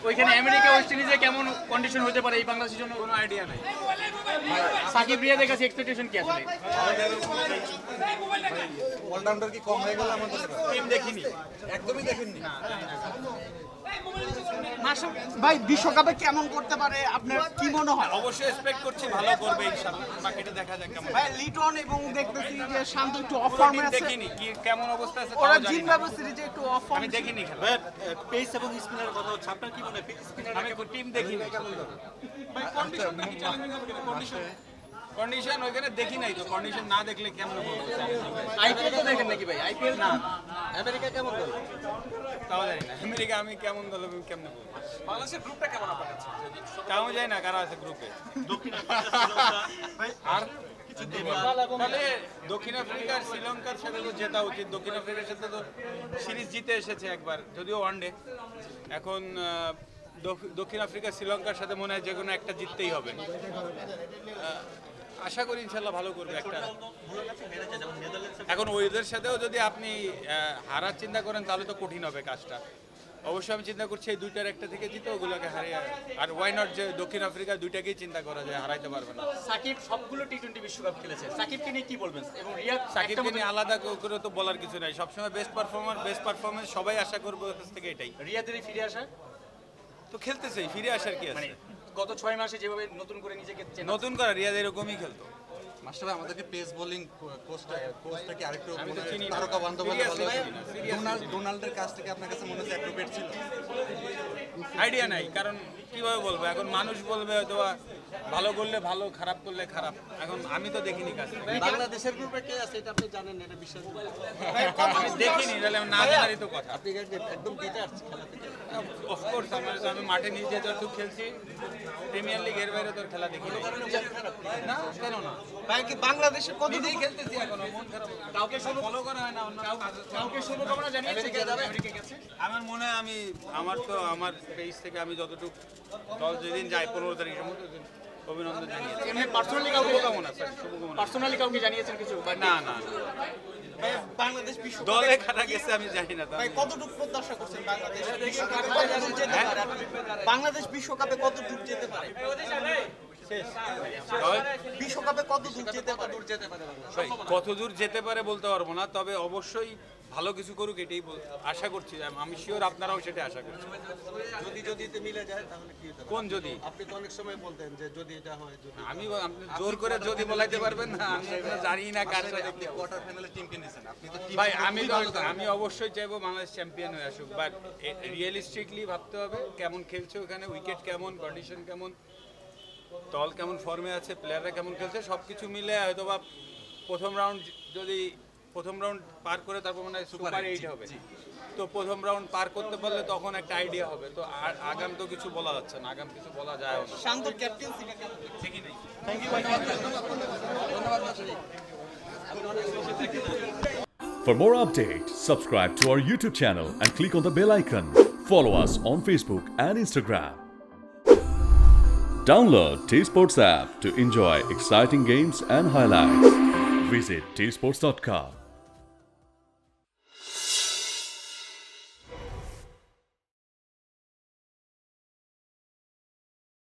ওইখানে America West ইন্ডিজে কেমন condition হতে পারে এই বাংলাদেশের জন্য কোনো আইডিয়া নাই। সাকিব রিয়াদের কাছে এক্সপেকটেশন কি আছে? অলরাউন্ডার কি কম হয়ে গেল আমাদের? টিম দেখিনি, একদমই দেখেননি। মাসুদ ভাই বিশ্বকাপে কেমন করতে পারে আপনার কি মনে হয়? অবশ্যই এক্সপেক্ট করছি ভালো করবে ইনশাআল্লাহ, বাকিটা দেখা যাক কেমন। ভাই লিটন এবং দেখতেছি যে শান্ত একটু অফ ফর্মে আছে, দেখিনি কি কেমন অবস্থা আছে ওরা তাও জানি না। জিম্বাবুয়ে সিরিজে একটু অফ ফর্ম। আমি দেখিনি খেলা, পেস এবং স্পিনারের কথা হচ্ছে, আপনার কি মনে হয় স্পিনার আমি টিম দেখিনি। কন্ডিশন ওইখানে দেখি নাই তো, কন্ডিশন না দেখলে কেমন বলবো? আইপিএল তো দেখেন নাকি ভাই? আইপিএল না, আমেরিকা কেমন দল? তাও জানি না আমেরিকা আমি কেমন দল আমি কেমন বলবো। বাংলাদেশের গ্রুপটা কেমন আপনার কাছে? তাও জানি না কারা আছে গ্রুপে। দক্ষিণ আফ্রিকা, শ্রীলঙ্কা, আর তাহলে দক্ষিণ আফ্রিকা আর শ্রীলঙ্কার সাথে তো জেতা উচিত। দক্ষিণ আফ্রিকার সাথে তো সিরিজ জিতে এসেছে একবার, যদিও ওয়ানডে। এখন দক্ষিণ আফ্রিকা শ্রীলঙ্কার সাথে মনে হয় যে কোনো একটা জিততেই হবে। আশা করি ইনশাল্লাহ ভালো করবে একটা। এখন ওদের সাথেও যদি আপনি হারার চিন্তা করেন তাহলে তো কঠিন হবে কাজটা। অবশ্যই আমি চিন্তা করছি এই দুইটার একটা থেকে জিতে ওগুলোকে হারিয়ে, আর ওয়াই নট যে দক্ষিণ আফ্রিকা দুইটাকেই চিন্তা করা যায়, হারাইতে পারবে না। সাকিব সবগুলো টি-20 বিশ্বকাপ খেলেছে, সাকিবকে নিয়ে কি বলবেন? এবং রিয়াদ সাকিবকে নিয়ে আলাদা করে তো বলার কিছু নাই, সবসময় বেস্ট পারফরমেন্স সবাই আশা করবো ওর কাছ থেকে এটাই। রিয়াদের এই ফিরে আসা তো খেলতেছেই, ফিরে আসার কি আছে? মানে গত 6 মাসে যেভাবে নতুন করে নিজেকে নতুন করা রিয়াদ এরকমই খেলতো। মাস্টার ভাই আমাদেরকে পেস বোলিং কোচটা কি আরেকটু আমি তো চিনি না। তারকা বান্ধব হলে ভালো Seriously, হতো। ডোনাল্ডের কাছ থেকে আপনার কাছে মনে হচ্ছে অ্যাপ্রোপ্রিয়েট ছিল? আইডিয়া নাই, কারণ কিভাবে বলবো, এখন মানুষ বলবে হয়তো বা ভালো করলে ভালো, খারাপ করলে খারাপ। এখন আমি তো দেখিনি কাজ, বাংলাদেশের গ্রুপে কে আছে এটা আপনি জানেন, এটা বিশ্বাস করেন? আমি দেখিনি, তাহলে না জানারই তো কথা। আপনি একদম ডিটাচ খেলা থেকে। অফকোর্স আমি মাঠে নিজে যতটুকু খেলছি, প্রিমিয়ার লিগ এর বাইরে তোর খেলা দেখি নাই। না কেন না, ভাই কি বাংলাদেশে কত নিজেই খেলতেছি এখনো, মন খারাপ হবে। কাউকে ফলো করা হয় না, অন্য কাউকে শুভকামনা জানিয়েছে যে যাবে আমেরিকা গেছে? আমার মনে হয় আমার পেজ থেকে আমি যতটুকু যেদিন যাই 15 তারিখের মধ্যে অভিনন্দন জানিয়েছি। এমনি পার্সোনালি কাউকে শুভকামনা স্যার, শুভকামনা। পার্সোনালি কাউকে জানিয়েছেন কিছু? না না, ভাই বাংলাদেশ বিশ্বকাপে দলে কাটা গেছে আমি জানি না তো। ভাই কতটুকু প্রত্যাশা করছেন বাংলাদেশ বিশ্বকাপে কতদূর যেতে পারে? বাংলাদেশ বিশ্বকাপে কতদূর যেতে পারে? বিশ্বকাপে কতদূর যেতে পারে? ভাই, কত দূর যেতে পারে বলতে পারবো না, তবে অবশ্যই ভালো কিছু করুক এটাই আশা করছি। আমি শিওর আপনারাও সেটা আশা করছেন। যদি মিলে যায় তাহলে কি হতে পারে? কোন যদি? আপনি তো অনেক সময় বলতেন যে যদি এটা হয়, যদি আপনি জোর করে যদি বলাইতে পারবেন না, আমি এখনো জানি না কার সাথে আপনি কোয়ার্টার ফাইনালে টিমকে নিয়েছেন, আপনি তো টিম ভাই আমি অবশ্যই চাইবো বাংলাদেশ চ্যাম্পিয়ন হয়ে আসুক, বাট রিয়েলিস্টিকলি ভাবতে হবে কেমন খেলছে ওখানে, উইকেট কেমন, কন্ডিশন কেমন, দল কেমন ফর্মে আছে, প্লেয়াররা কেমন খেলছে, সব কিছু মিলে হয়তো বা প্রথম রাউন্ড পার করে তারপর মানে সুপার 8 হবে। তো প্রথম রাউন্ড পার করতে পারলে তখন একটা আইডিয়া হবে। তো আর আগাম তো কিছু বলা যাচ্ছে না, আগাম কিছু বলা যায় না। শান্ত ক্যাপ্টেন্সিটা কেমন? ঠিকই নেই। For more updates, subscribe to our YouTube channel and click on the bell icon. Follow us on Facebook and Instagram. Download T-Sports app to enjoy exciting games and highlights. Visit tsports.com.